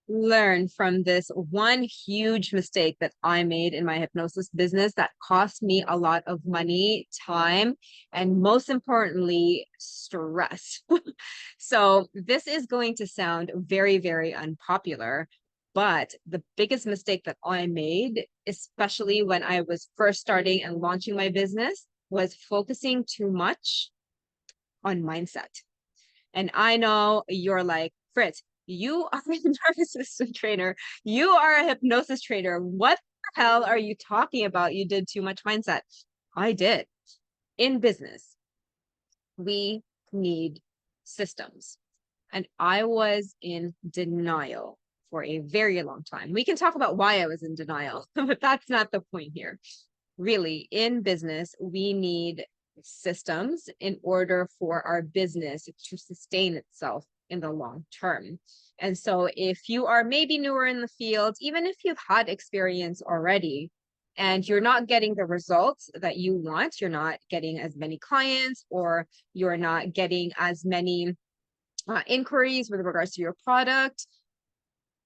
learn from this one huge mistake that I made in my hypnosis business that cost me a lot of money, time, and most importantly, stress. So this is going to sound very, very unpopular, but the biggest mistake that I made, especially when I was first starting and launching my business, was focusing too much on mindset. And I know you're like, Fritz, you are a nervous system trainer. You are a hypnosis trainer. What the hell are you talking about? You did too much mindset. I did. In business, we need systems. And I was in denial for a very long time. We can talk about why I was in denial, but that's not the point here. Really, in business, we need systems in order for our business to sustain itself in the long term. And so, if you are maybe newer in the field, even if you've had experience already, and you're not getting the results that you want, you're not getting as many clients, or you're not getting as many inquiries with regards to your product,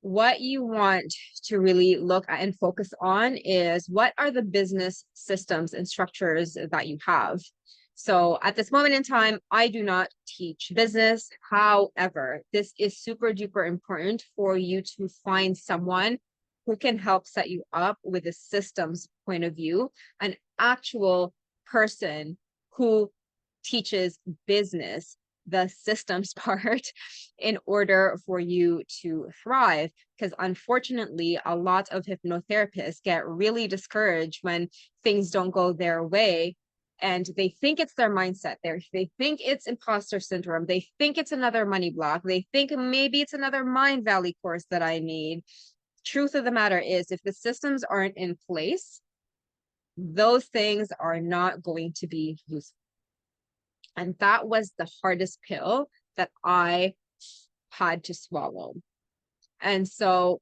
what you want to really look at and focus on is what are the business systems and structures that you have. So at this moment in time, I do not teach business. However, this is super duper important for you to find someone who can help set you up with a systems point of view, an actual person who teaches business, the systems part, in order for you to thrive. Because unfortunately, a lot of hypnotherapists get really discouraged when things don't go their way. And they think it's their mindset. They think it's imposter syndrome. They think it's another money block. They think maybe it's another Mind Valley course that I need. Truth of the matter is, if the systems aren't in place, those things are not going to be useful. And that was the hardest pill that I had to swallow. And so,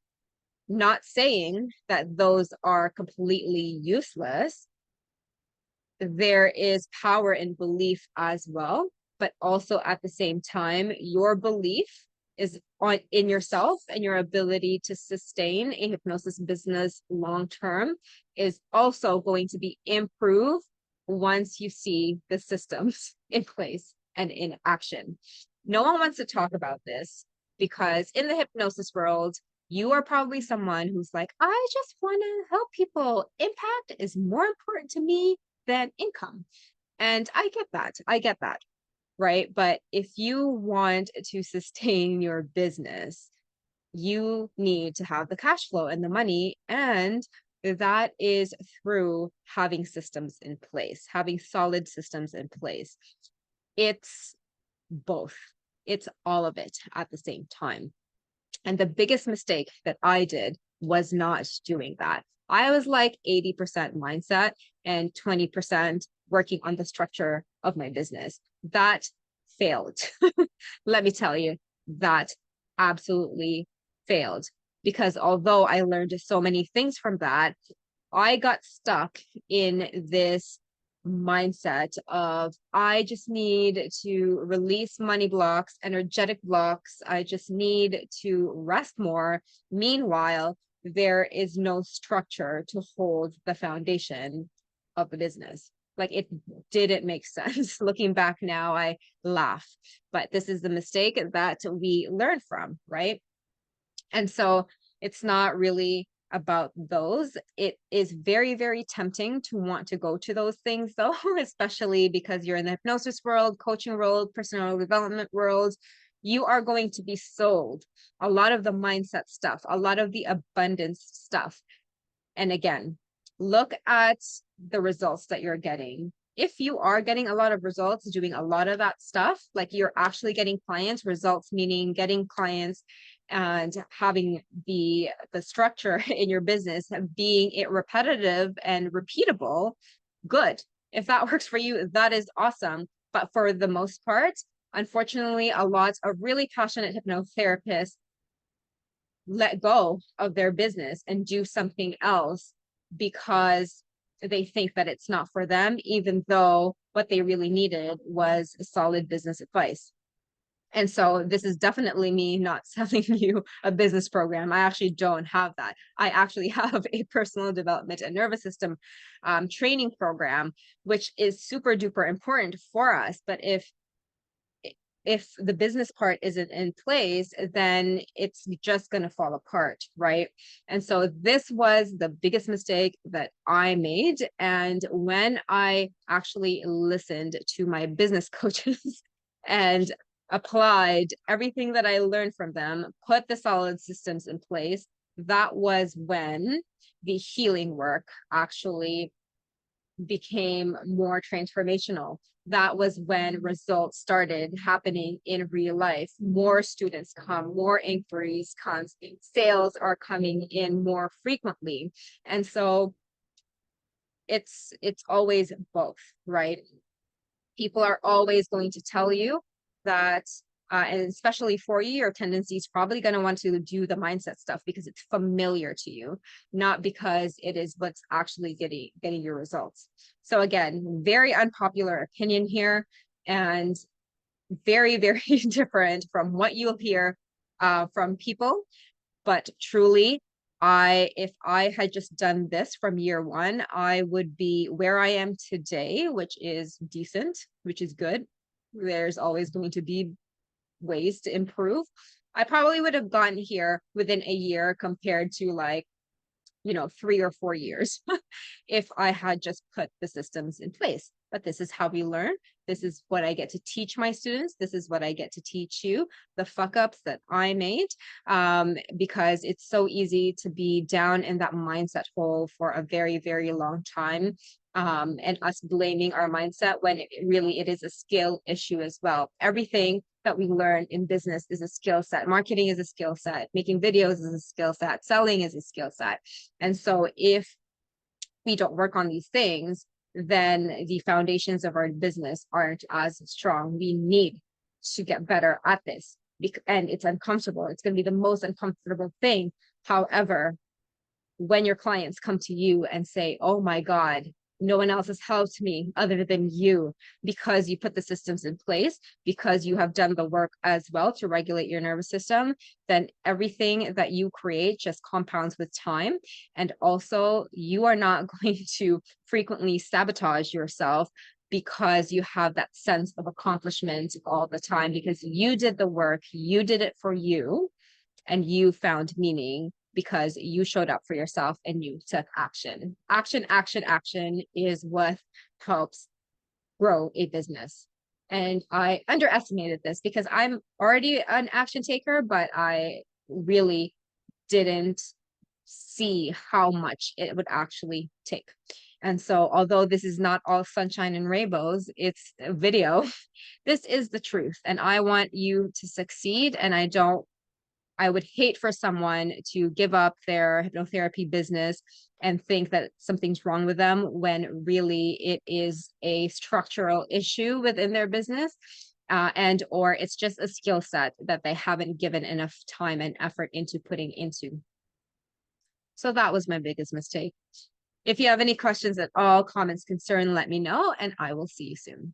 not saying that those are completely useless, there is power in belief as well. But also at the same time, your belief is on in yourself and your ability to sustain a hypnosis business long term is also going to be improved once you see the systems in place and in action. No one wants to talk about this because in the hypnosis world, you are probably someone who's like, I just want to help people. Impact is more important to me than income. And I get that. I get that. Right. But if you want to sustain your business, you need to have the cash flow and the money. And that is through having systems in place, having solid systems in place. It's both, it's all of it at the same time. And the biggest mistake that I did was not doing that. I was like 80% mindset and 20% working on the structure of my business. That failed. Let me tell you, that absolutely failed. Because although I learned so many things from that, I got stuck in this mindset of I just need to release money blocks, energetic blocks. I just need to rest more. Meanwhile, there is no structure to hold the foundation of the business. Like it didn't make sense. Looking back now, I laugh, but this is the mistake that we learn from, right? And so it's not really about those. It is very, very tempting to want to go to those things, though, especially because you're in the hypnosis world, coaching world, personal development world. You are going to be sold a lot of the mindset stuff, a lot of the abundance stuff. And again, look at the results that you're getting. If you are getting a lot of results doing a lot of that stuff, like you're actually getting clients, results meaning getting clients and having the structure in your business being it repetitive and repeatable, good. If that works for you, that is awesome. But for the most part, unfortunately, a lot of really passionate hypnotherapists let go of their business and do something else because they think that it's not for them, even though what they really needed was solid business advice. And so this is definitely me not selling you a business program. I actually don't have that. I actually have a personal development and nervous system training program, which is super duper important for us. But if the business part isn't in place, then it's just going to fall apart, right? And so this was the biggest mistake that I made. And when I actually listened to my business coaches and applied everything that I learned from them, put the solid systems in place, that was when the healing work actually became more transformational. That was when results started happening in real life. More students come, more inquiries comes, sales are coming in more frequently. And so it's always both, right? People are always going to tell you that and especially for you, your tendency is probably going to want to do the mindset stuff because it's familiar to you, not because it is what's actually getting your results. So again, very unpopular opinion here, and very, very different from what you'll hear from people. But truly, if I had just done this from year one, I would be where I am today, which is decent, which is good. There's always going to be ways to improve. I probably would have gotten here within a year compared to like, 3 or 4 years if I had just put the systems in place. But this is how we learn. This is what I get to teach my students. This is what I get to teach you, the fuck ups that I made, because it's so easy to be down in that mindset hole for a very, very long time. And us blaming our mindset when it is a skill issue as well. Everything that we learn in business is a skill set. Marketing is a skill set. Making videos is a skill set. Selling is a skill set. And so if we don't work on these things, then the foundations of our business aren't as strong. We need to get better at this. And it's uncomfortable. It's going to be the most uncomfortable thing. However, when your clients come to you and say, oh my God, no one else has helped me other than you, because you put the systems in place, because you have done the work as well to regulate your nervous system, then everything that you create just compounds with time. And also, you are not going to frequently sabotage yourself because you have that sense of accomplishment all the time, because you did the work, you did it for you, and you found meaning because you showed up for yourself and you took action. Action, action, action is what helps grow a business. And I underestimated this because I'm already an action taker, but I really didn't see how much it would actually take. And so, although this is not all sunshine and rainbows, it's a video, this is the truth. And I want you to succeed. And I would hate for someone to give up their hypnotherapy business and think that something's wrong with them when really it is a structural issue within their business, and or it's just a skill set that they haven't given enough time and effort into putting into. So that was my biggest mistake. If you have any questions at all, comments, concern, let me know, and I will see you soon.